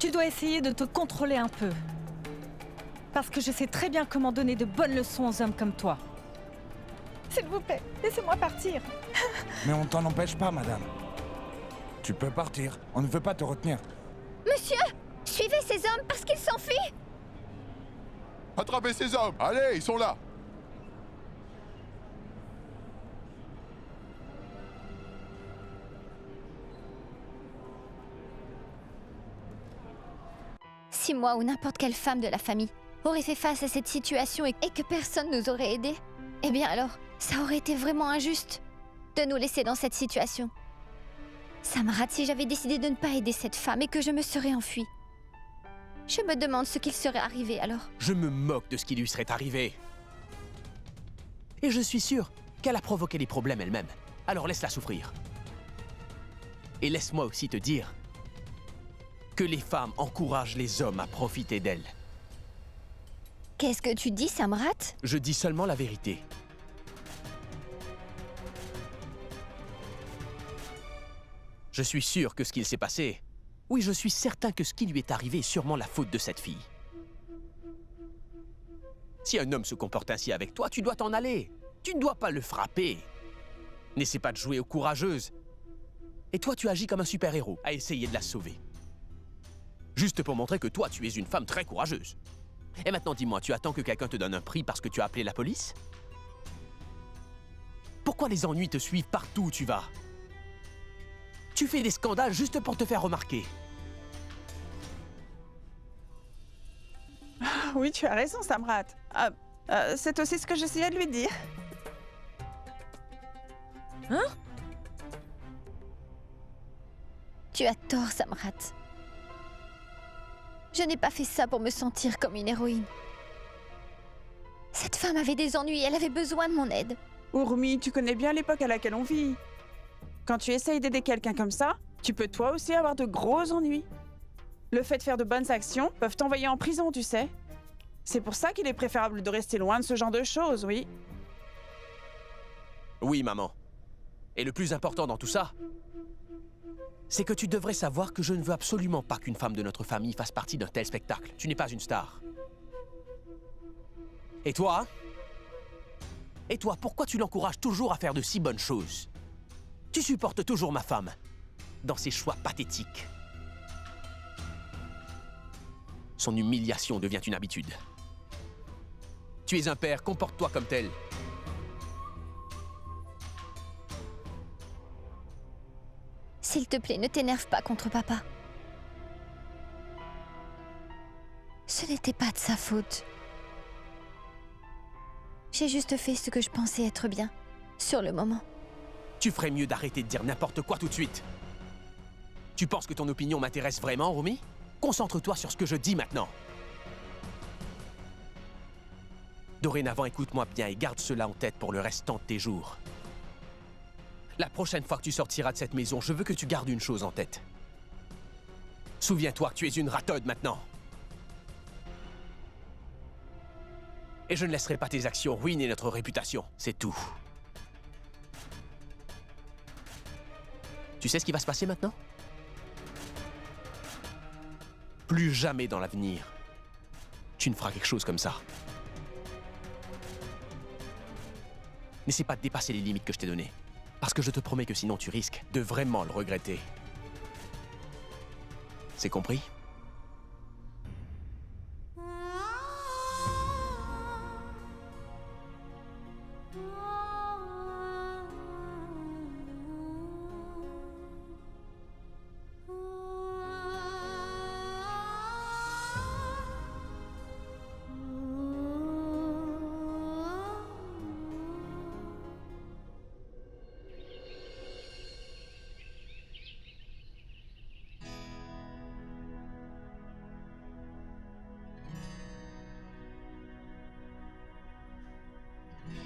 Tu dois essayer de te contrôler un peu. Parce que je sais très bien comment donner de bonnes leçons aux hommes comme toi. S'il vous plaît, laissez-moi partir. Mais on t'en empêche pas, madame. Tu peux partir. On ne veut pas te retenir. Monsieur, suivez ces hommes parce qu'ils s'enfuient. Attrapez ces hommes! Allez, ils sont là! Si moi ou n'importe quelle femme de la famille aurait fait face à cette situation et que personne nous aurait aidés, eh bien alors, ça aurait été vraiment injuste de nous laisser dans cette situation. Samrat, si j'avais décidé de ne pas aider cette femme et que je me serais enfuie, je me demande ce qu'il serait arrivé alors. Je me moque de ce qui lui serait arrivé. Et je suis sûr qu'elle a provoqué les problèmes elle-même. Alors laisse-la souffrir. Et laisse-moi aussi te dire que les femmes encouragent les hommes à profiter d'elles. Qu'est-ce que tu dis, Samrat? Je dis seulement la vérité. Je suis sûr que ce qu'il s'est passé... Oui, je suis certain que ce qui lui est arrivé est sûrement la faute de cette fille. Si un homme se comporte ainsi avec toi, tu dois t'en aller. Tu ne dois pas le frapper. N'essaie pas de jouer aux courageuses. Et toi, tu agis comme un super-héros à essayer de la sauver. Juste pour montrer que toi, tu es une femme très courageuse. Et maintenant, dis-moi, tu attends que quelqu'un te donne un prix parce que tu as appelé la police? Pourquoi les ennuis te suivent partout où tu vas? Tu fais des scandales juste pour te faire remarquer. Oui, tu as raison, Samrat. C'est aussi ce que j'essayais de lui dire. Hein? Tu as tort, Samrat. Je n'ai pas fait ça pour me sentir comme une héroïne. Cette femme avait des ennuis, elle avait besoin de mon aide. Urmi, tu connais bien l'époque à laquelle on vit. Quand tu essayes d'aider quelqu'un comme ça, tu peux toi aussi avoir de gros ennuis. Le fait de faire de bonnes actions peuvent t'envoyer en prison, tu sais. C'est pour ça qu'il est préférable de rester loin de ce genre de choses, oui. Oui, maman. Et le plus important dans tout ça, c'est que tu devrais savoir que je ne veux absolument pas qu'une femme de notre famille fasse partie d'un tel spectacle. Tu n'es pas une star. Et toi? Et toi, pourquoi tu l'encourages toujours à faire de si bonnes choses? Tu supportes toujours ma femme, dans ses choix pathétiques. Son humiliation devient une habitude. Tu es un père, comporte-toi comme tel. S'il te plaît, ne t'énerve pas contre papa. Ce n'était pas de sa faute. J'ai juste fait ce que je pensais être bien, sur le moment. Tu ferais mieux d'arrêter de dire n'importe quoi tout de suite. Tu penses que ton opinion m'intéresse vraiment, Rumi? Concentre-toi sur ce que je dis maintenant. Dorénavant, écoute-moi bien et garde cela en tête pour le restant de tes jours. La prochaine fois que tu sortiras de cette maison, je veux que tu gardes une chose en tête. Souviens-toi que tu es une ratode maintenant. Et je ne laisserai pas tes actions ruiner notre réputation, c'est tout. Tu sais ce qui va se passer maintenant? Plus jamais dans l'avenir, tu ne feras quelque chose comme ça. N'essaie pas de dépasser les limites que je t'ai données. Parce que je te promets que sinon tu risques de vraiment le regretter. C'est compris?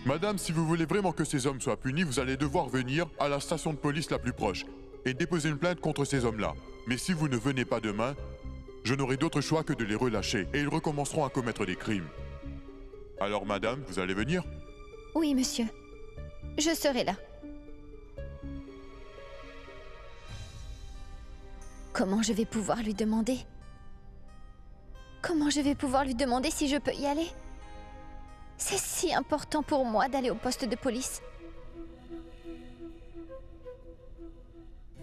Madame, si vous voulez vraiment que ces hommes soient punis, vous allez devoir venir à la station de police la plus proche et déposer une plainte contre ces hommes-là. Mais si vous ne venez pas demain, je n'aurai d'autre choix que de les relâcher et ils recommenceront à commettre des crimes. Alors, madame, vous allez venir? Oui, monsieur. Je serai là. Comment je vais pouvoir lui demander Comment je vais pouvoir lui demander si je peux y aller? C'est si important pour moi d'aller au poste de police.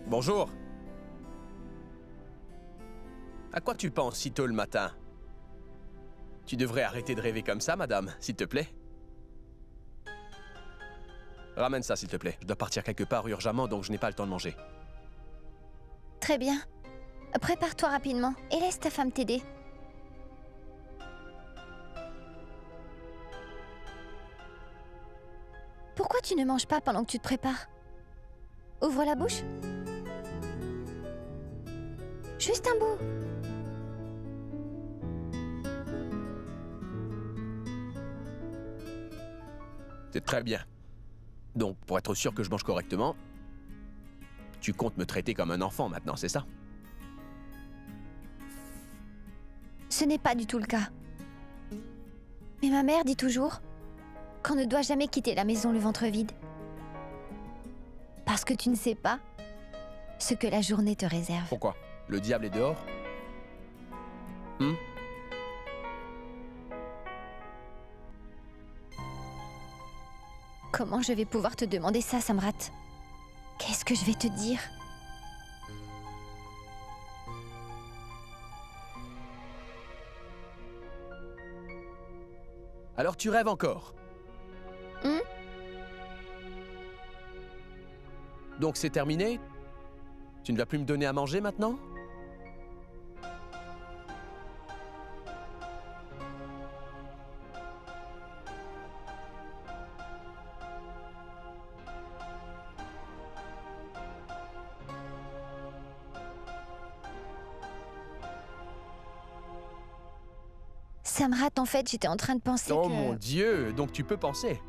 Bonjour. À quoi tu penses si tôt le matin? Tu devrais arrêter de rêver comme ça, madame, s'il te plaît. Ramène ça, s'il te plaît. Je dois partir quelque part urgemment, donc je n'ai pas le temps de manger. Très bien. Prépare-toi rapidement et laisse ta femme t'aider. Pourquoi tu ne manges pas pendant que tu te prépares? Ouvre la bouche. Juste un bout. C'est très bien. Donc, pour être sûr que je mange correctement, tu comptes me traiter comme un enfant maintenant, c'est ça? Ce n'est pas du tout le cas. Mais ma mère dit toujours qu'on ne doit jamais quitter la maison le ventre vide. Parce que tu ne sais pas ce que la journée te réserve. Pourquoi? Le diable est dehors? Comment je vais pouvoir te demander ça, Samrat? Qu'est-ce que je vais te dire? Alors tu rêves encore? Donc c'est terminé? Tu ne vas plus me donner à manger maintenant? Samrat, en fait, j'étais en train de penser Oh que... mon Dieu, donc tu peux penser.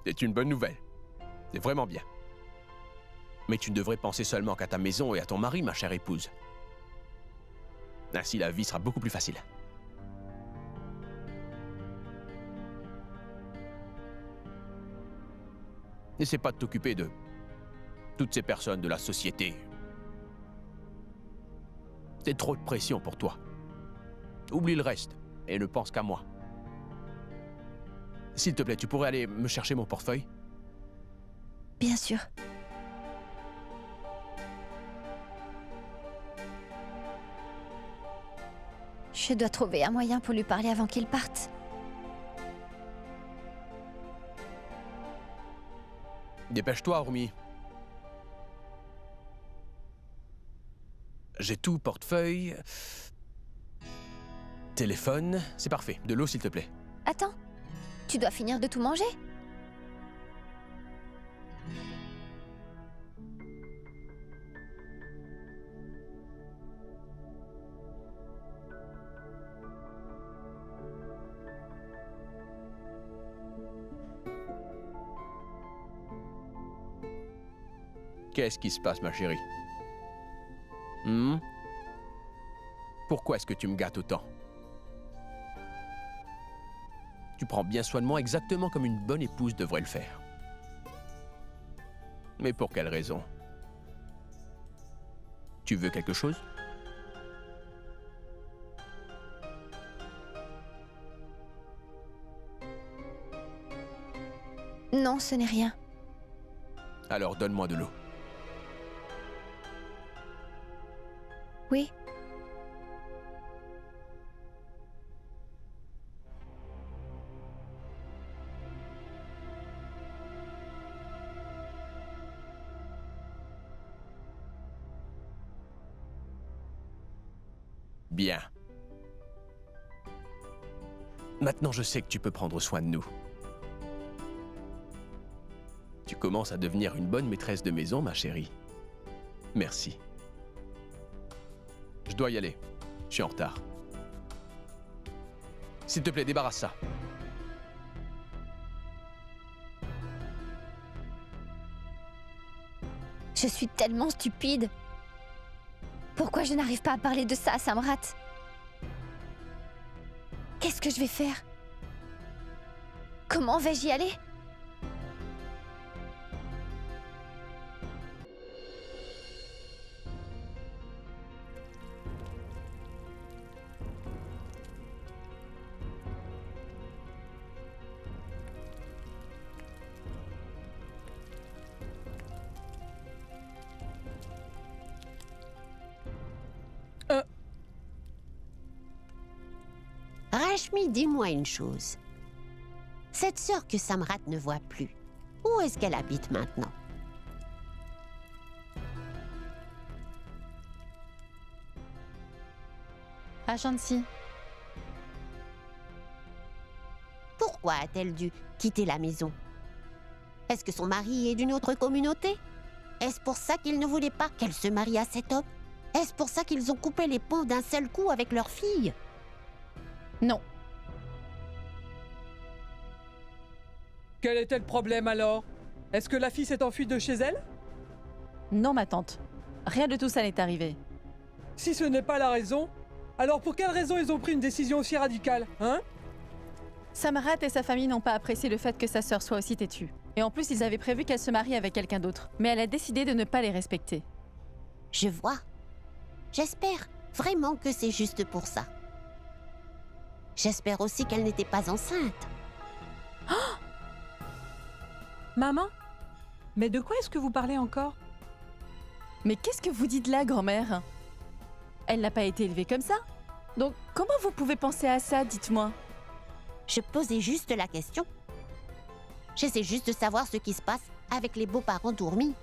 C'est une bonne nouvelle. C'est vraiment bien. Mais tu ne devrais penser seulement qu'à ta maison et à ton mari, ma chère épouse. Ainsi, la vie sera beaucoup plus facile. N'essaie pas de t'occuper de toutes ces personnes de la société. C'est trop de pression pour toi. Oublie le reste et ne pense qu'à moi. S'il te plaît, tu pourrais aller me chercher mon portefeuille? Bien sûr. Je dois trouver un moyen pour lui parler avant qu'il parte. Dépêche-toi, Rumi. J'ai tout, portefeuille... Téléphone... C'est parfait. De l'eau, s'il te plaît. Attends, tu dois finir de tout manger? Qu'est-ce qui se passe, ma chérie? Pourquoi est-ce que tu me gâtes autant? Tu prends bien soin de moi exactement comme une bonne épouse devrait le faire. Mais pour quelle raison? Tu veux quelque chose? Non, ce n'est rien. Alors donne-moi de l'eau. Oui. Bien. Maintenant, je sais que tu peux prendre soin de nous. Tu commences à devenir une bonne maîtresse de maison, ma chérie. Merci. Je dois y aller. Je suis en retard. S'il te plaît, débarrasse ça. Je suis tellement stupide. Pourquoi je n'arrive pas à parler de ça à Samrat? Qu'est-ce que je vais faire? Comment vais-je y aller? Rashmi, dis-moi une chose. Cette sœur que Samrat ne voit plus, où est-ce qu'elle habite maintenant? À Jhansi. Pourquoi a-t-elle dû quitter la maison? Est-ce que son mari est d'une autre communauté? Est-ce pour ça qu'il ne voulait pas qu'elle se marie à cet homme? Est-ce pour ça qu'ils ont coupé les ponts d'un seul coup avec leur fille? Non. Quel était le problème alors? Est-ce que la fille s'est enfuie de chez elle? Non, ma tante. Rien de tout ça n'est arrivé. Si ce n'est pas la raison, alors pour quelle raison ils ont pris une décision aussi radicale, hein? Samrat et sa famille n'ont pas apprécié le fait que sa sœur soit aussi têtue. Et en plus, ils avaient prévu qu'elle se marie avec quelqu'un d'autre. Mais elle a décidé de ne pas les respecter. Je vois. J'espère vraiment que c'est juste pour ça. J'espère aussi qu'elle n'était pas enceinte. Maman? Mais de quoi est-ce que vous parlez encore? Mais qu'est-ce que vous dites là, grand-mère? Elle n'a pas été élevée comme ça. Donc, comment vous pouvez penser à ça, dites-moi? Je posais juste la question. J'essaie juste de savoir ce qui se passe avec les beaux-parents d'Ourmi.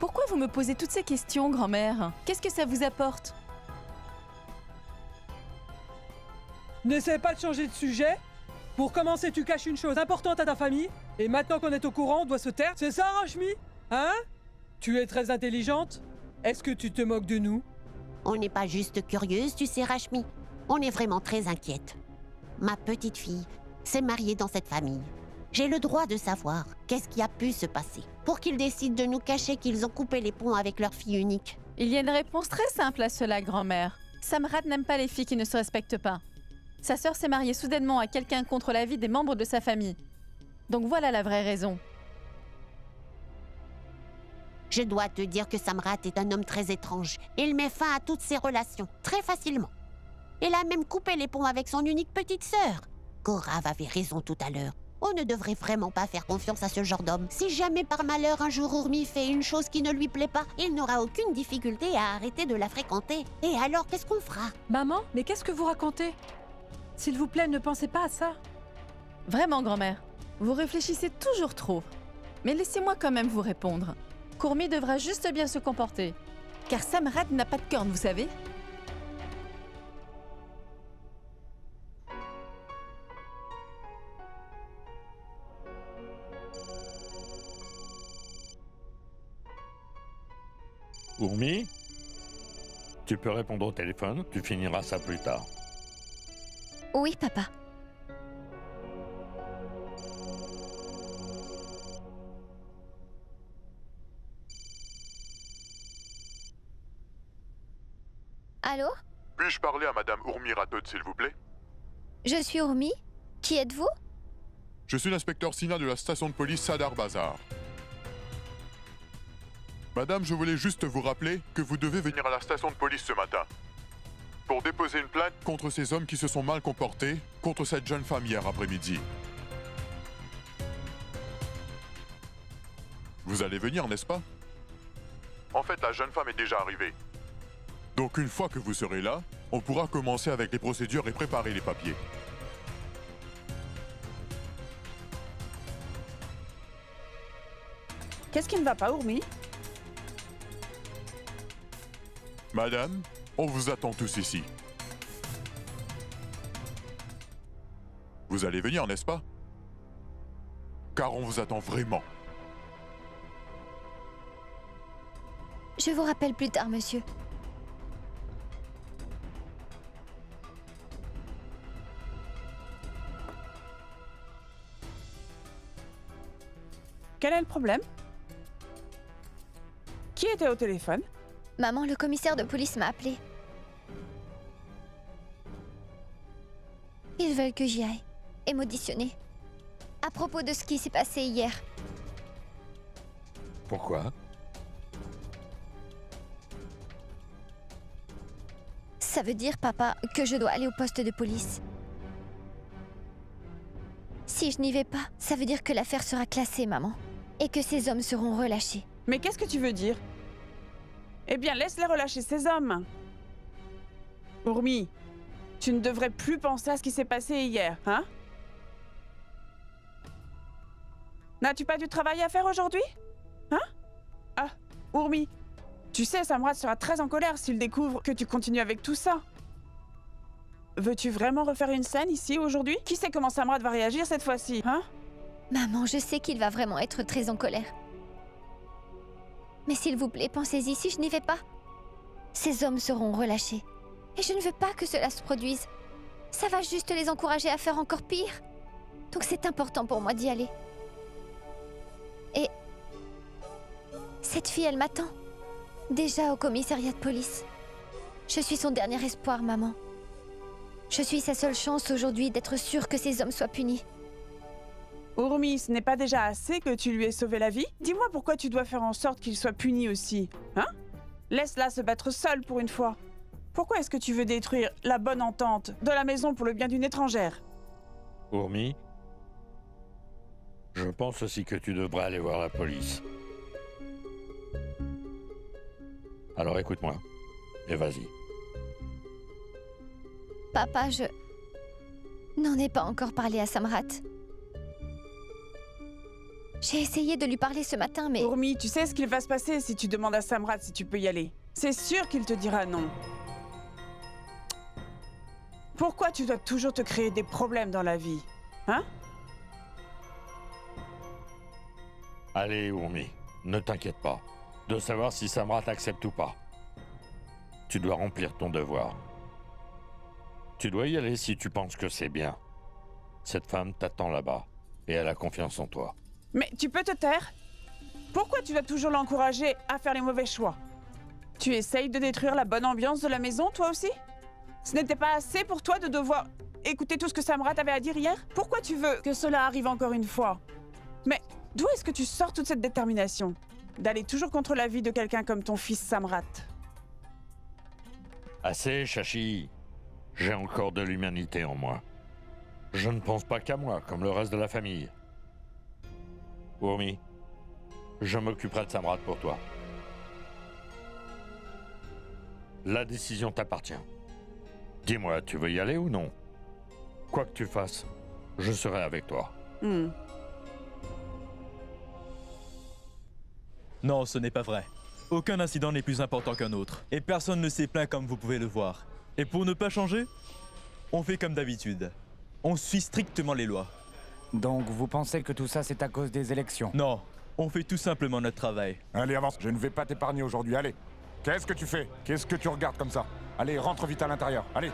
Pourquoi vous me posez toutes ces questions, grand-mère? Qu'est-ce que ça vous apporte? N'essaie pas de changer de sujet. Pour commencer, tu caches une chose importante à ta famille. Et maintenant qu'on est au courant, on doit se taire. C'est ça, Rashmi? Hein? Tu es très intelligente. Est-ce que tu te moques de nous? On n'est pas juste curieuse, tu sais, Rashmi. On est vraiment très inquiète. Ma petite fille s'est mariée dans cette famille. J'ai le droit de savoir qu'est-ce qui a pu se passer pour qu'ils décident de nous cacher qu'ils ont coupé les ponts avec leur fille unique. Il y a une réponse très simple à cela, grand-mère. Samrat n'aime pas les filles qui ne se respectent pas. Sa sœur s'est mariée soudainement à quelqu'un contre l'avis des membres de sa famille. Donc voilà la vraie raison. Je dois te dire que Samrat est un homme très étrange. Il met fin à toutes ses relations, très facilement. Il a même coupé les ponts avec son unique petite sœur. Gorav avait raison tout à l'heure. On ne devrait vraiment pas faire confiance à ce genre d'homme. Si jamais par malheur un jour Ourmi fait une chose qui ne lui plaît pas, il n'aura aucune difficulté à arrêter de la fréquenter. Et alors, qu'est-ce qu'on fera? Maman, mais qu'est-ce que vous racontez? S'il vous plaît, ne pensez pas à ça. Vraiment, grand-mère, vous réfléchissez toujours trop. Mais laissez-moi quand même vous répondre. Kourmi devra juste bien se comporter. Car Samrat n'a pas de cornes, vous savez. Ourmi, tu peux répondre au téléphone, tu finiras ça plus tard. Oui, papa. Allô? Puis-je parler à Madame Ourmi Ratot, s'il vous plaît? Je suis Ourmi. Qui êtes-vous? Je suis l'inspecteur Sina de la station de police Sadar Bazar. Madame, je voulais juste vous rappeler que vous devez venir à la station de police ce matin pour déposer une plainte contre ces hommes qui se sont mal comportés contre cette jeune femme hier après-midi. Vous allez venir, n'est-ce pas? En fait, la jeune femme est déjà arrivée. Donc une fois que vous serez là, on pourra commencer avec les procédures et préparer les papiers. Qu'est-ce qui ne va pas, Ourmi? Madame, on vous attend tous ici. Vous allez venir, n'est-ce pas? Car on vous attend vraiment. Je vous rappelle plus tard, monsieur. Quel est le problème? Qui était au téléphone? Maman, le commissaire de police m'a appelé. Ils veulent que j'y aille et m'auditionner. À propos de ce qui s'est passé hier. Pourquoi? Ça veut dire, papa, que je dois aller au poste de police. Si je n'y vais pas, ça veut dire que l'affaire sera classée, maman. Et que ces hommes seront relâchés. Mais qu'est-ce que tu veux dire? Eh bien, laisse-les relâcher ces hommes. Urmi, tu ne devrais plus penser à ce qui s'est passé hier, hein? N'as-tu pas du travail à faire aujourd'hui? Hein? Ah, Urmi, tu sais, Samrat sera très en colère s'il découvre que tu continues avec tout ça. Veux-tu vraiment refaire une scène ici aujourd'hui? Qui sait comment Samrat va réagir cette fois-ci, hein? Maman, je sais qu'il va vraiment être très en colère. Mais s'il vous plaît, pensez-y, si je n'y vais pas, ces hommes seront relâchés. Et je ne veux pas que cela se produise. Ça va juste les encourager à faire encore pire. Donc c'est important pour moi d'y aller. Et cette fille, elle m'attend. Déjà au commissariat de police. Je suis son dernier espoir, maman. Je suis sa seule chance aujourd'hui d'être sûre que ces hommes soient punis. Urmi, ce n'est pas déjà assez que tu lui aies sauvé la vie? Dis-moi pourquoi tu dois faire en sorte qu'il soit puni aussi, hein? Laisse-la se battre seule pour une fois. Pourquoi est-ce que tu veux détruire la bonne entente de la maison pour le bien d'une étrangère? Urmi, je pense aussi que tu devrais aller voir la police. Alors écoute-moi, et vas-y. Papa, je n'en ai pas encore parlé à Samrat. J'ai essayé de lui parler ce matin, mais... Urmi, tu sais ce qu'il va se passer si tu demandes à Samrat si tu peux y aller. C'est sûr qu'il te dira non. Pourquoi tu dois toujours te créer des problèmes dans la vie, hein? Allez, Urmi, ne t'inquiète pas de savoir si Samrat accepte ou pas. Tu dois remplir ton devoir. Tu dois y aller si tu penses que c'est bien. Cette femme t'attend là-bas et elle a confiance en toi. Mais tu peux te taire? Pourquoi tu dois toujours l'encourager à faire les mauvais choix? Tu essayes de détruire la bonne ambiance de la maison, toi aussi? Ce n'était pas assez pour toi de devoir écouter tout ce que Samrat avait à dire hier? Pourquoi tu veux que cela arrive encore une fois? Mais d'où est-ce que tu sors toute cette détermination? D'aller toujours contre la vie de quelqu'un comme ton fils Samrat? Assez, Chachi. J'ai encore de l'humanité en moi. Je ne pense pas qu'à moi, comme le reste de la famille. Urmi, je m'occuperai de Samrat pour toi. La décision t'appartient. Dis-moi, tu veux y aller ou non? Quoi que tu fasses, je serai avec toi. Non, ce n'est pas vrai. Aucun incident n'est plus important qu'un autre. Et personne ne s'est plaint comme vous pouvez le voir. Et pour ne pas changer, on fait comme d'habitude. On suit strictement les lois. Donc vous pensez que tout ça c'est à cause des élections? Non, on fait tout simplement notre travail. Allez, avance, je ne vais pas t'épargner aujourd'hui, allez. Qu'est-ce que tu fais? Qu'est-ce que tu regardes comme ça? Allez, rentre vite à l'intérieur, allez.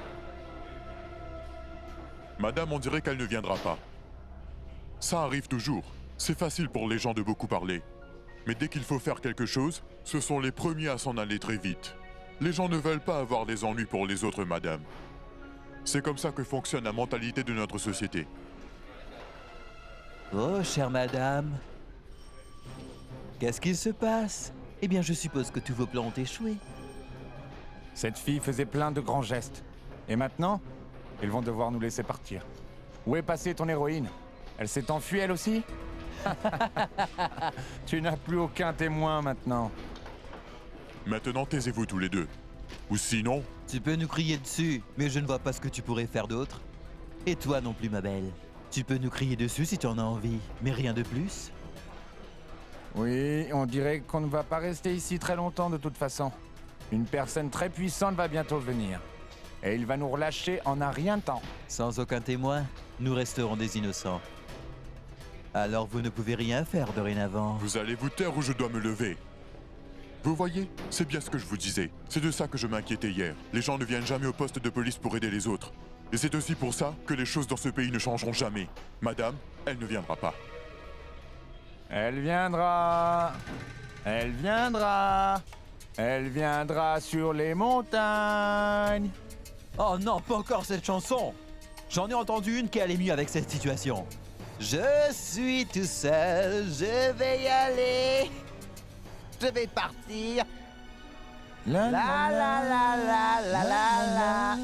Madame, on dirait qu'elle ne viendra pas. Ça arrive toujours. C'est facile pour les gens de beaucoup parler. Mais dès qu'il faut faire quelque chose, ce sont les premiers à s'en aller très vite. Les gens ne veulent pas avoir des ennuis pour les autres, madame. C'est comme ça que fonctionne la mentalité de notre société. Oh, chère madame. Qu'est-ce qu'il se passe? Eh bien, je suppose que tous vos plans ont échoué. Cette fille faisait plein de grands gestes. Et maintenant, ils vont devoir nous laisser partir. Où est passée ton héroïne? Elle s'est enfuie elle aussi? Tu n'as plus aucun témoin maintenant. Maintenant, taisez-vous tous les deux. Ou sinon... Tu peux nous crier dessus, mais je ne vois pas ce que tu pourrais faire d'autre. Et toi non plus, ma belle. Tu peux nous crier dessus si tu en as envie, mais rien de plus. Oui, on dirait qu'on ne va pas rester ici très longtemps de toute façon. Une personne très puissante va bientôt venir. Et il va nous relâcher en un rien de temps. Sans aucun témoin, nous resterons des innocents. Alors vous ne pouvez rien faire dorénavant. Vous allez vous taire ou je dois me lever. Vous voyez, c'est bien ce que je vous disais. C'est de ça que je m'inquiétais hier. Les gens ne viennent jamais au poste de police pour aider les autres. Et c'est aussi pour ça que les choses dans ce pays ne changeront jamais. Madame, elle ne viendra pas. Elle viendra. Elle viendra. Elle viendra sur les montagnes. Oh non, pas encore cette chanson. J'en ai entendu une qui allait mieux avec cette situation. Je suis tout seul, je vais y aller. Je vais partir. La La la la la la la la.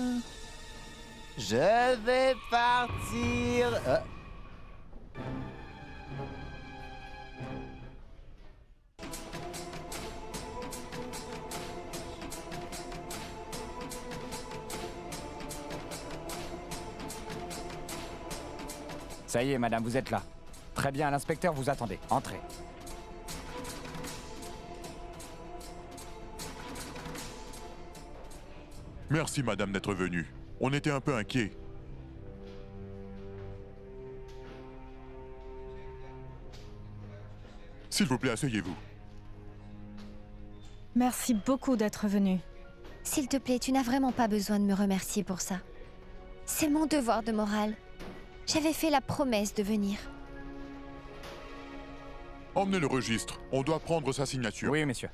Je vais partir. Ça y est, madame, vous êtes là. Très bien, l'inspecteur vous attendait. Entrez. Merci, madame, d'être venue. On était un peu inquiets. S'il vous plaît, asseyez-vous. Merci beaucoup d'être venu. S'il te plaît, tu n'as vraiment pas besoin de me remercier pour ça. C'est mon devoir de morale. J'avais fait la promesse de venir. Emmenez le registre. On doit prendre sa signature. Oui, monsieur.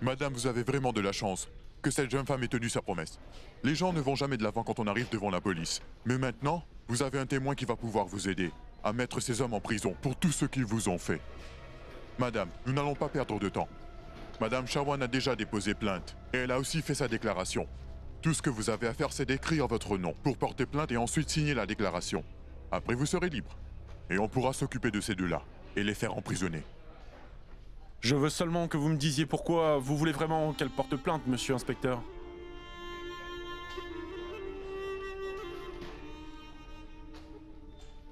Madame, vous avez vraiment de la chance que cette jeune femme ait tenu sa promesse. Les gens ne vont jamais de l'avant quand on arrive devant la police. Mais maintenant, vous avez un témoin qui va pouvoir vous aider à mettre ces hommes en prison pour tout ce qu'ils vous ont fait. Madame, nous n'allons pas perdre de temps. Madame Chawan a déjà déposé plainte et elle a aussi fait sa déclaration. Tout ce que vous avez à faire, c'est d'écrire votre nom pour porter plainte et ensuite signer la déclaration. Après, vous serez libre. Et on pourra s'occuper de ces deux-là et les faire emprisonner. Je veux seulement que vous me disiez pourquoi vous voulez vraiment qu'elle porte plainte, monsieur inspecteur.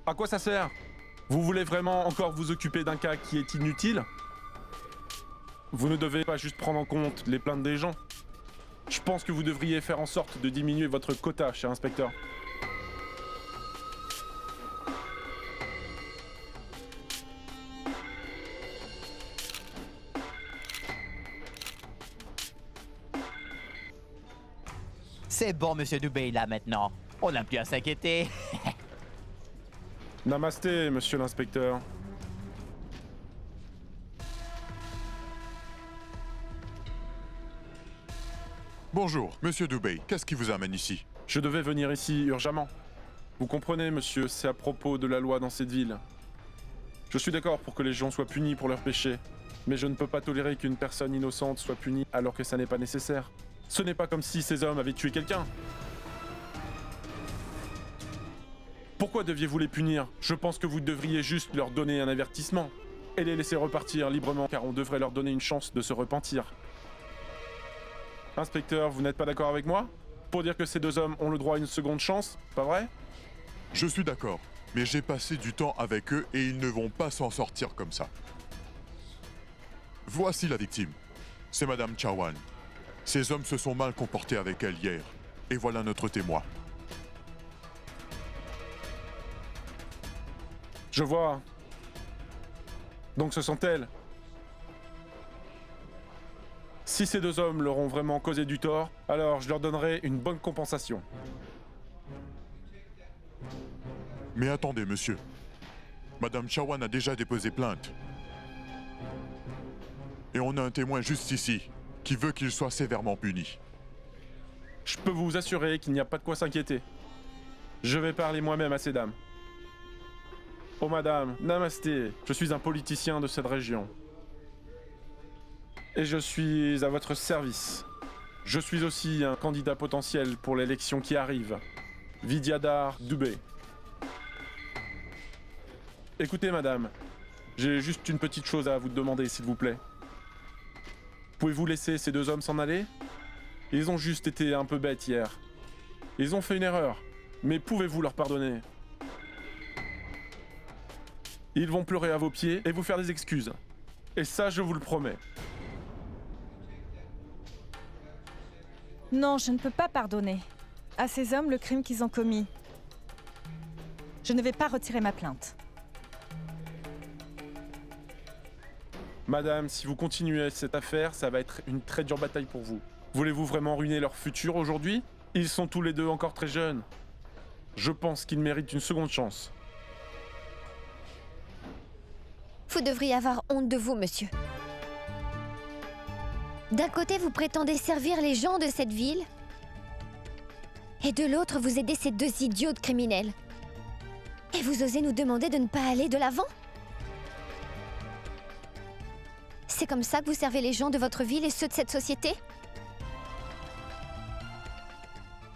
À quoi ça sert? Vous voulez vraiment encore vous occuper d'un cas qui est inutile? Vous ne devez pas juste prendre en compte les plaintes des gens. Je pense que vous devriez faire en sorte de diminuer votre quota, cher inspecteur. C'est bon, monsieur Dubé, là, maintenant. On n'a plus à s'inquiéter. Namasté, monsieur l'inspecteur. Bonjour, monsieur Dubé. Qu'est-ce qui vous amène ici? Je devais venir ici urgemment. Vous comprenez, monsieur, c'est à propos de la loi dans cette ville. Je suis d'accord pour que les gens soient punis pour leurs péchés, mais je ne peux pas tolérer qu'une personne innocente soit punie alors que ça n'est pas nécessaire. Ce n'est pas comme si ces hommes avaient tué quelqu'un. Pourquoi deviez-vous les punir? Je pense que vous devriez juste leur donner un avertissement et les laisser repartir librement, car on devrait leur donner une chance de se repentir. Inspecteur, vous n'êtes pas d'accord avec moi? Pour dire que ces deux hommes ont le droit à une seconde chance, pas vrai? Je suis d'accord, mais j'ai passé du temps avec eux et ils ne vont pas s'en sortir comme ça. Voici la victime. C'est Madame Chawan. Ces hommes se sont mal comportés avec elle hier. Et voilà notre témoin. Je vois. Donc ce sont elles. Si ces deux hommes leur ont vraiment causé du tort, alors je leur donnerai une bonne compensation. Mais attendez, monsieur. Madame Chawan a déjà déposé plainte. Et on a un témoin juste ici, qui veut qu'il soit sévèrement puni. Je peux vous assurer qu'il n'y a pas de quoi s'inquiéter. Je vais parler moi-même à ces dames. Oh madame, namasté, je suis un politicien de cette région. Et je suis à votre service. Je suis aussi un candidat potentiel pour l'élection qui arrive. Vidyadhar Dubé. Écoutez madame, j'ai juste une petite chose à vous demander s'il vous plaît. Pouvez-vous laisser ces deux hommes s'en aller? Ils ont juste été un peu bêtes hier. Ils ont fait une erreur, mais pouvez-vous leur pardonner? Ils vont pleurer à vos pieds et vous faire des excuses. Et ça, je vous le promets. Non, je ne peux pas pardonner à ces hommes le crime qu'ils ont commis. Je ne vais pas retirer ma plainte. Madame, si vous continuez cette affaire, ça va être une très dure bataille pour vous. Voulez-vous vraiment ruiner leur futur aujourd'hui? Ils sont tous les deux encore très jeunes. Je pense qu'ils méritent une seconde chance. Vous devriez avoir honte de vous, monsieur. D'un côté, vous prétendez servir les gens de cette ville, et de l'autre, vous aidez ces deux idiots de criminels. Et vous osez nous demander de ne pas aller de l'avant? C'est comme ça que vous servez les gens de votre ville et ceux de cette société?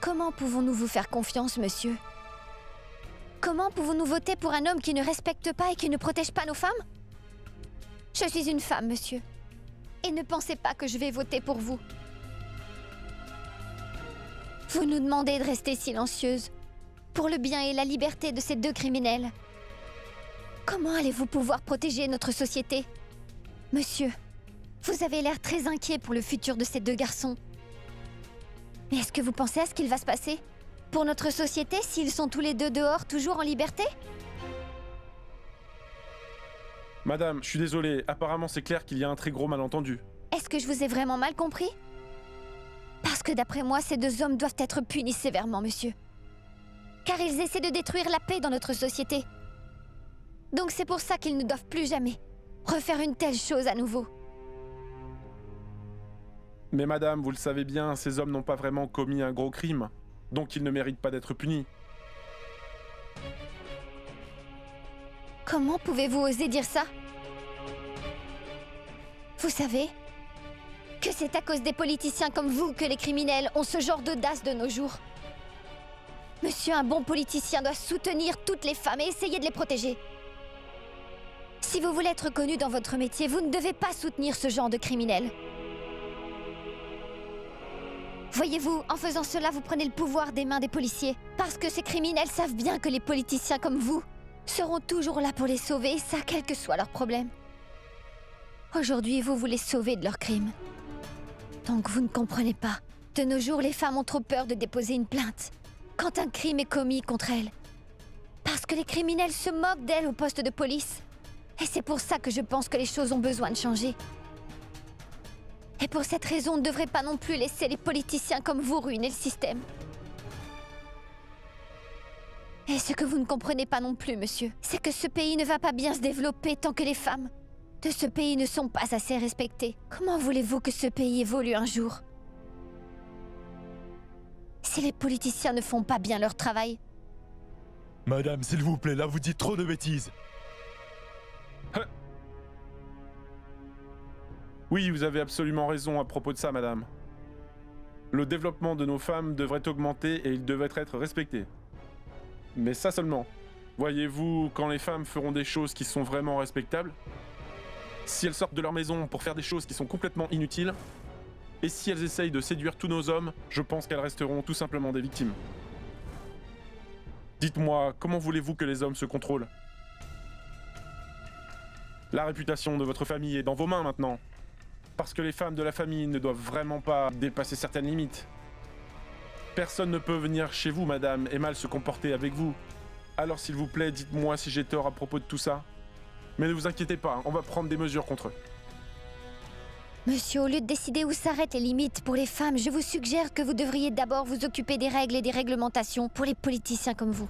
Comment pouvons-nous vous faire confiance, monsieur? Comment pouvons-nous voter pour un homme qui ne respecte pas et qui ne protège pas nos femmes? Je suis une femme, monsieur. Et ne pensez pas que je vais voter pour vous. Vous nous demandez de rester silencieuse pour le bien et la liberté de ces deux criminels. Comment allez-vous pouvoir protéger notre société? Monsieur, vous avez l'air très inquiet pour le futur de ces deux garçons. Mais est-ce que vous pensez à ce qu'il va se passer pour notre société s'ils sont tous les deux dehors, toujours en liberté? Madame, je suis désolé, apparemment c'est clair qu'il y a un très gros malentendu. Est-ce que je vous ai vraiment mal compris? Parce que d'après moi, ces deux hommes doivent être punis sévèrement, monsieur. Car ils essaient de détruire la paix dans notre société. Donc c'est pour ça qu'ils ne doivent plus jamais refaire une telle chose à nouveau. Mais madame, vous le savez bien, ces hommes n'ont pas vraiment commis un gros crime, donc ils ne méritent pas d'être punis. Comment pouvez-vous oser dire ça? Vous savez que c'est à cause des politiciens comme vous que les criminels ont ce genre d'audace de nos jours. Monsieur, un bon politicien doit soutenir toutes les femmes et essayer de les protéger. Si vous voulez être connu dans votre métier, vous ne devez pas soutenir ce genre de criminels. Voyez-vous, en faisant cela, vous prenez le pouvoir des mains des policiers. Parce que ces criminels savent bien que les politiciens comme vous seront toujours là pour les sauver, et ça, quel que soit leur problème. Aujourd'hui, vous les sauvez de leurs crimes. Donc vous ne comprenez pas. De nos jours, les femmes ont trop peur de déposer une plainte quand un crime est commis contre elles. Parce que les criminels se moquent d'elles au poste de police. Et c'est pour ça que je pense que les choses ont besoin de changer. Et pour cette raison, on ne devrait pas non plus laisser les politiciens comme vous ruiner le système. Et ce que vous ne comprenez pas non plus, monsieur, c'est que ce pays ne va pas bien se développer tant que les femmes de ce pays ne sont pas assez respectées. Comment voulez-vous que ce pays évolue un jour si les politiciens ne font pas bien leur travail? Madame, s'il vous plaît, là vous dites trop de bêtises. Oui, vous avez absolument raison à propos de ça, madame. Le développement de nos femmes devrait augmenter et ils devraient être respectés. Mais ça seulement. Voyez-vous, quand les femmes feront des choses qui sont vraiment respectables, si elles sortent de leur maison pour faire des choses qui sont complètement inutiles, et si elles essayent de séduire tous nos hommes, je pense qu'elles resteront tout simplement des victimes. Dites-moi, comment voulez-vous que les hommes se contrôlent? La réputation de votre famille est dans vos mains maintenant. Parce que les femmes de la famille ne doivent vraiment pas dépasser certaines limites. Personne ne peut venir chez vous, madame, et mal se comporter avec vous. Alors s'il vous plaît, dites-moi si j'ai tort à propos de tout ça. Mais ne vous inquiétez pas, on va prendre des mesures contre eux. Monsieur, au lieu de décider où s'arrêtent les limites pour les femmes, je vous suggère que vous devriez d'abord vous occuper des règles et des réglementations pour les politiciens comme vous.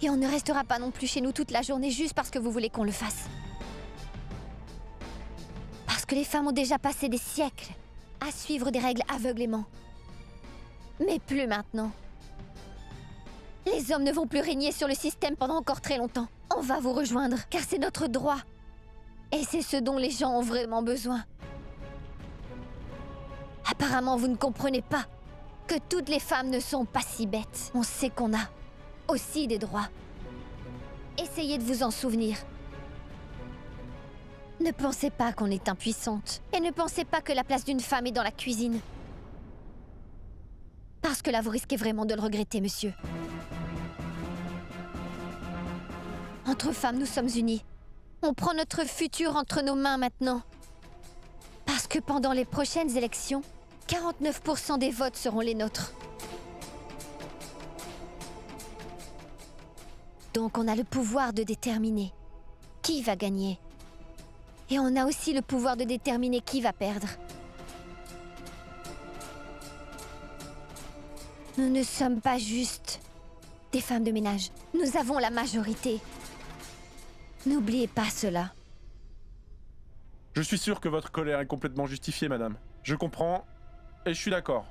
Et on ne restera pas non plus chez nous toute la journée juste parce que vous voulez qu'on le fasse. Parce que les femmes ont déjà passé des siècles à suivre des règles aveuglément. Mais plus maintenant. Les hommes ne vont plus régner sur le système pendant encore très longtemps. On va vous rejoindre, car c'est notre droit. Et c'est ce dont les gens ont vraiment besoin. Apparemment, vous ne comprenez pas que toutes les femmes ne sont pas si bêtes. On sait qu'on a aussi des droits. Essayez de vous en souvenir. Ne pensez pas qu'on est impuissante. Et ne pensez pas que la place d'une femme est dans la cuisine. Parce que là, vous risquez vraiment de le regretter, monsieur. Entre femmes, nous sommes unis. On prend notre futur entre nos mains maintenant. Parce que pendant les prochaines élections, 49% des votes seront les nôtres. Donc on a le pouvoir de déterminer qui va gagner. Et on a aussi le pouvoir de déterminer qui va perdre. Nous ne sommes pas juste des femmes de ménage. Nous avons la majorité. N'oubliez pas cela. Je suis sûr que votre colère est complètement justifiée, madame. Je comprends, et je suis d'accord.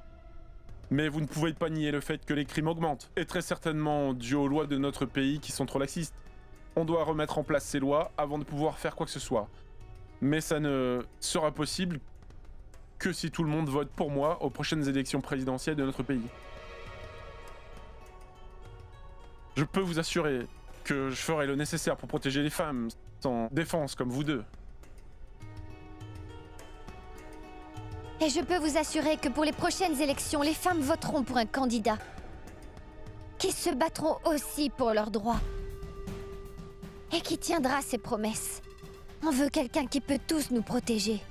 Mais vous ne pouvez pas nier le fait que les crimes augmentent, et très certainement dû aux lois de notre pays qui sont trop laxistes. On doit remettre en place ces lois avant de pouvoir faire quoi que ce soit. Mais ça ne sera possible que si tout le monde vote pour moi aux prochaines élections présidentielles de notre pays. Je peux vous assurer que je ferai le nécessaire pour protéger les femmes sans défense comme vous deux. Et je peux vous assurer que pour les prochaines élections, les femmes voteront pour un candidat qui se battront aussi pour leurs droits et qui tiendra ses promesses. On veut quelqu'un qui peut tous nous protéger.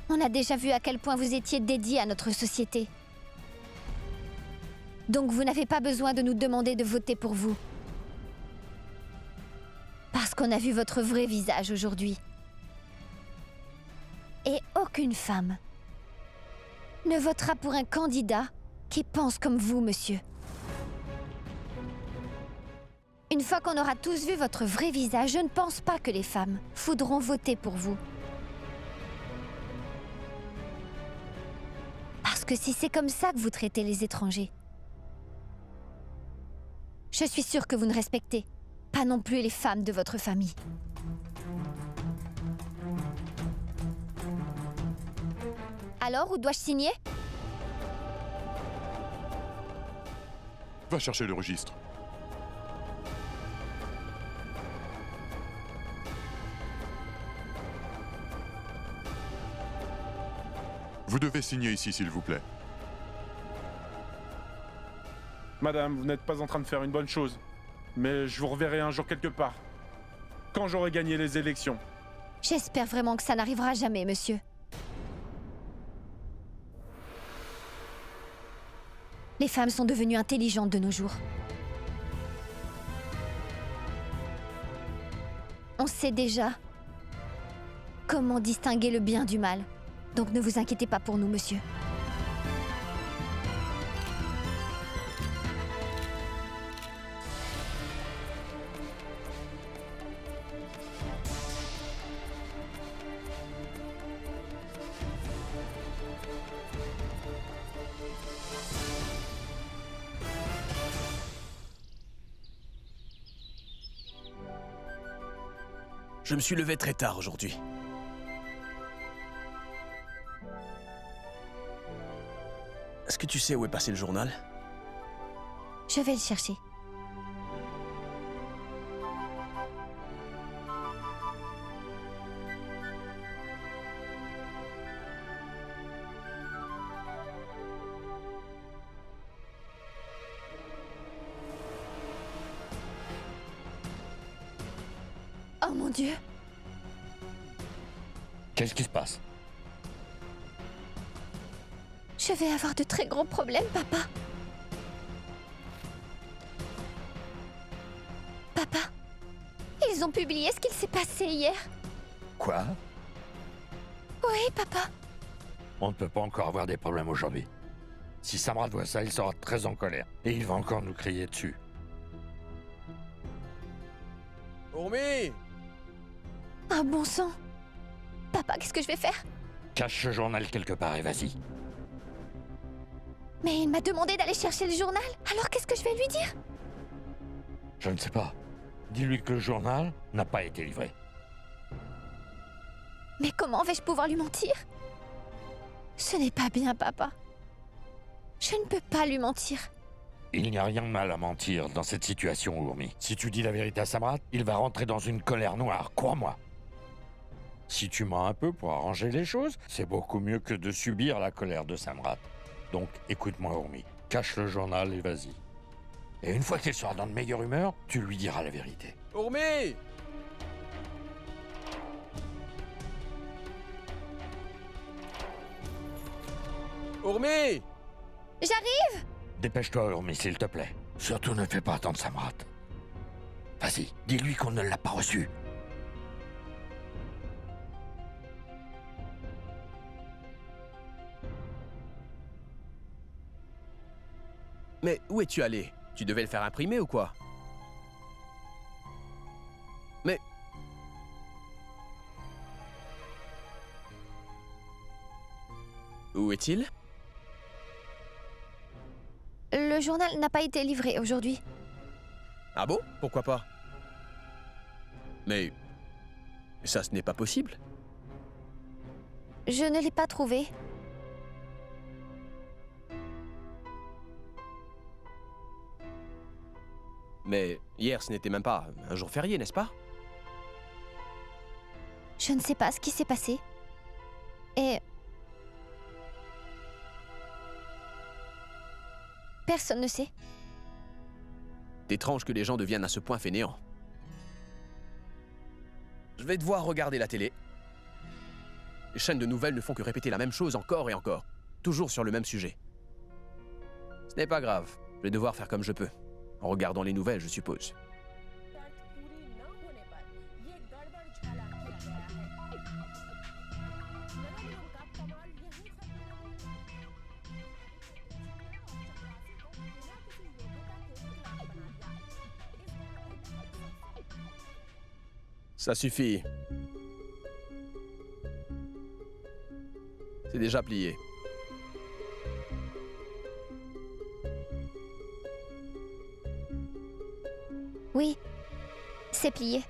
On a déjà vu à quel point vous étiez dédiés à notre société. Donc vous n'avez pas besoin de nous demander de voter pour vous. Parce qu'on a vu votre vrai visage aujourd'hui. Et aucune femme ne votera pour un candidat qui pense comme vous, monsieur. Une fois qu'on aura tous vu votre vrai visage, je ne pense pas que les femmes voudront voter pour vous. Parce que si c'est comme ça que vous traitez les étrangers, je suis sûre que vous ne respectez pas non plus les femmes de votre famille. Alors, où dois-je signer? Va chercher le registre. Vous devez signer ici, s'il vous plaît. Madame, vous n'êtes pas en train de faire une bonne chose. Mais je vous reverrai un jour quelque part. Quand j'aurai gagné les élections. J'espère vraiment que ça n'arrivera jamais, monsieur. Les femmes sont devenues intelligentes de nos jours. On sait déjà comment distinguer le bien du mal. Donc ne vous inquiétez pas pour nous, monsieur. Je me suis levé très tard aujourd'hui. Est-ce que tu sais où est passé le journal? Je vais le chercher. Oh mon Dieu! Qu'est-ce qui se passe? Je vais avoir de très gros problèmes, papa. Papa, ils ont publié ce qu'il s'est passé hier. Quoi? Oui, papa. On ne peut pas encore avoir des problèmes aujourd'hui. Si Samrat voit ça, il sera très en colère. Et il va encore nous crier dessus. Urmi! Ah bon sang. Papa, qu'est-ce que je vais faire? Cache ce journal quelque part et vas-y. Mais il m'a demandé d'aller chercher le journal. Alors qu'est-ce que je vais lui dire? Je ne sais pas. Dis-lui que le journal n'a pas été livré. Mais comment vais-je pouvoir lui mentir? Ce n'est pas bien, papa. Je ne peux pas lui mentir. Il n'y a rien de mal à mentir dans cette situation, Urmi. Si tu dis la vérité à Samrat, il va rentrer dans une colère noire, crois-moi. Si tu mens un peu pour arranger les choses, c'est beaucoup mieux que de subir la colère de Samrat. Donc, écoute-moi, Urmi. Cache le journal et vas-y. Et une fois qu'il sera dans de meilleure humeur, tu lui diras la vérité. Urmi! Urmi! J'arrive! Dépêche-toi, Urmi, s'il te plaît. Surtout ne fais pas attendre Samrat. Vas-y, dis-lui qu'on ne l'a pas reçu. Mais où es-tu allé? Tu devais le faire imprimer ou quoi? Mais... Où est-il? Le journal n'a pas été livré aujourd'hui. Ah bon? Pourquoi pas? Mais... ça, ce n'est pas possible. Je ne l'ai pas trouvé. Mais hier, ce n'était même pas un jour férié, n'est-ce pas? Je ne sais pas ce qui s'est passé. Et... personne ne sait. C'est étrange que les gens deviennent à ce point fainéants. Je vais devoir regarder la télé. Les chaînes de nouvelles ne font que répéter la même chose encore et encore. Toujours sur le même sujet. Ce n'est pas grave. Je vais devoir faire comme je peux. En regardant les nouvelles, je suppose. Ça suffit. C'est déjà plié. Oui, c'est plié.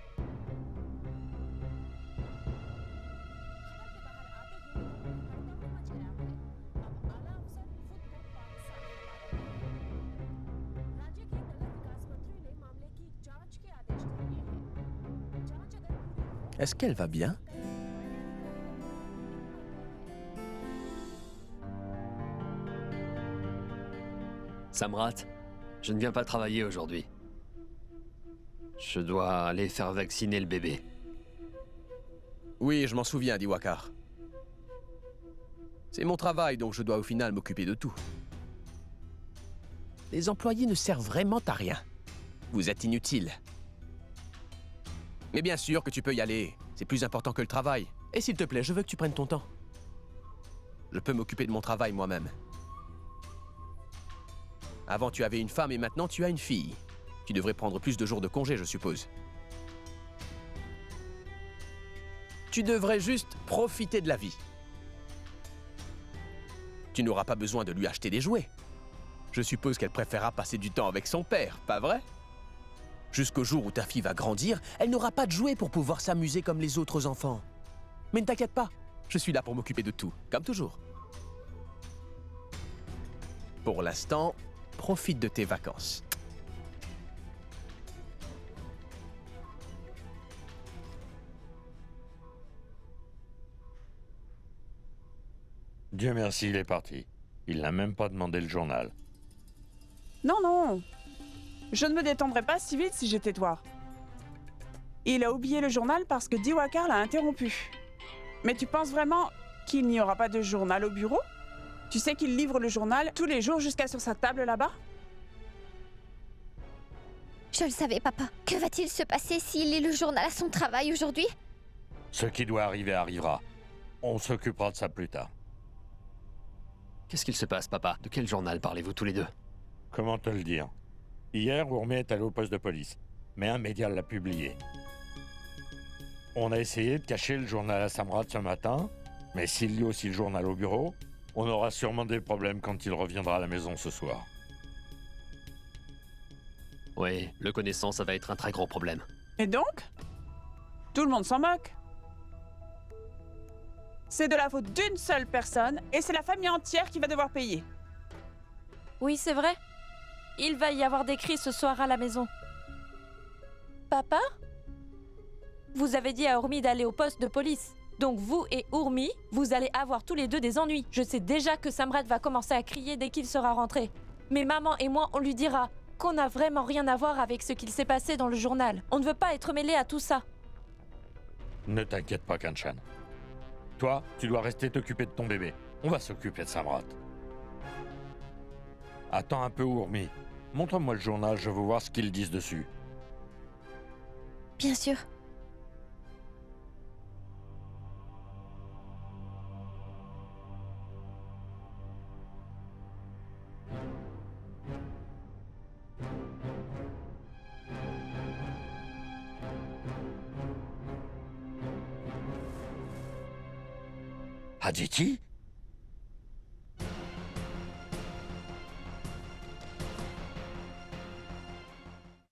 Est-ce qu'elle va bien? Samrat, je ne viens pas travailler aujourd'hui. Je dois aller faire vacciner le bébé. Oui, je m'en souviens, dit Wakar. C'est mon travail, donc je dois au final m'occuper de tout. Les employés ne servent vraiment à rien. Vous êtes inutiles. Mais bien sûr que tu peux y aller. C'est plus important que le travail. Et s'il te plaît, je veux que tu prennes ton temps. Je peux m'occuper de mon travail moi-même. Avant, tu avais une femme et maintenant, tu as une fille. Tu devrais prendre plus de jours de congé, je suppose. Tu devrais juste profiter de la vie. Tu n'auras pas besoin de lui acheter des jouets. Je suppose qu'elle préférera passer du temps avec son père, pas vrai? Jusqu'au jour où ta fille va grandir, elle n'aura pas de jouets pour pouvoir s'amuser comme les autres enfants. Mais ne t'inquiète pas, je suis là pour m'occuper de tout, comme toujours. Pour l'instant, profite de tes vacances. Dieu merci, il est parti. Il n'a même pas demandé le journal. Non, non. Je ne me détendrais pas si vite si j'étais toi. Il a oublié le journal parce que Diwakar l'a interrompu. Mais tu penses vraiment qu'il n'y aura pas de journal au bureau? Tu sais qu'il livre le journal tous les jours jusqu'à sur sa table là-bas? Je le savais, papa. Que va-t-il se passer s'il lit le journal à son travail aujourd'hui? Ce qui doit arriver arrivera. On s'occupera de ça plus tard. Qu'est-ce qu'il se passe, papa? De quel journal parlez-vous tous les deux? Comment te le dire? Hier, Urmi est allé au poste de police, mais un média l'a publié. On a essayé de cacher le journal à Samrat ce matin, mais s'il lit aussi le journal au bureau, on aura sûrement des problèmes quand il reviendra à la maison ce soir. Oui, le connaissant, ça va être un très gros problème. Et donc? Tout le monde s'en moque. C'est de la faute d'une seule personne et c'est la famille entière qui va devoir payer. Oui, c'est vrai. Il va y avoir des cris ce soir à la maison. Papa? Vous avez dit à Urmi d'aller au poste de police. Donc vous et Urmi, vous allez avoir tous les deux des ennuis. Je sais déjà que Samrat va commencer à crier dès qu'il sera rentré. Mais maman et moi, on lui dira qu'on n'a vraiment rien à voir avec ce qu'il s'est passé dans le journal. On ne veut pas être mêlé à tout ça. Ne t'inquiète pas, Kanchan. Toi, tu dois rester t'occuper de ton bébé. On va s'occuper de Samrat. Attends un peu, Urmi. Montre-moi le journal, je veux voir ce qu'ils disent dessus. Bien sûr. Aditi?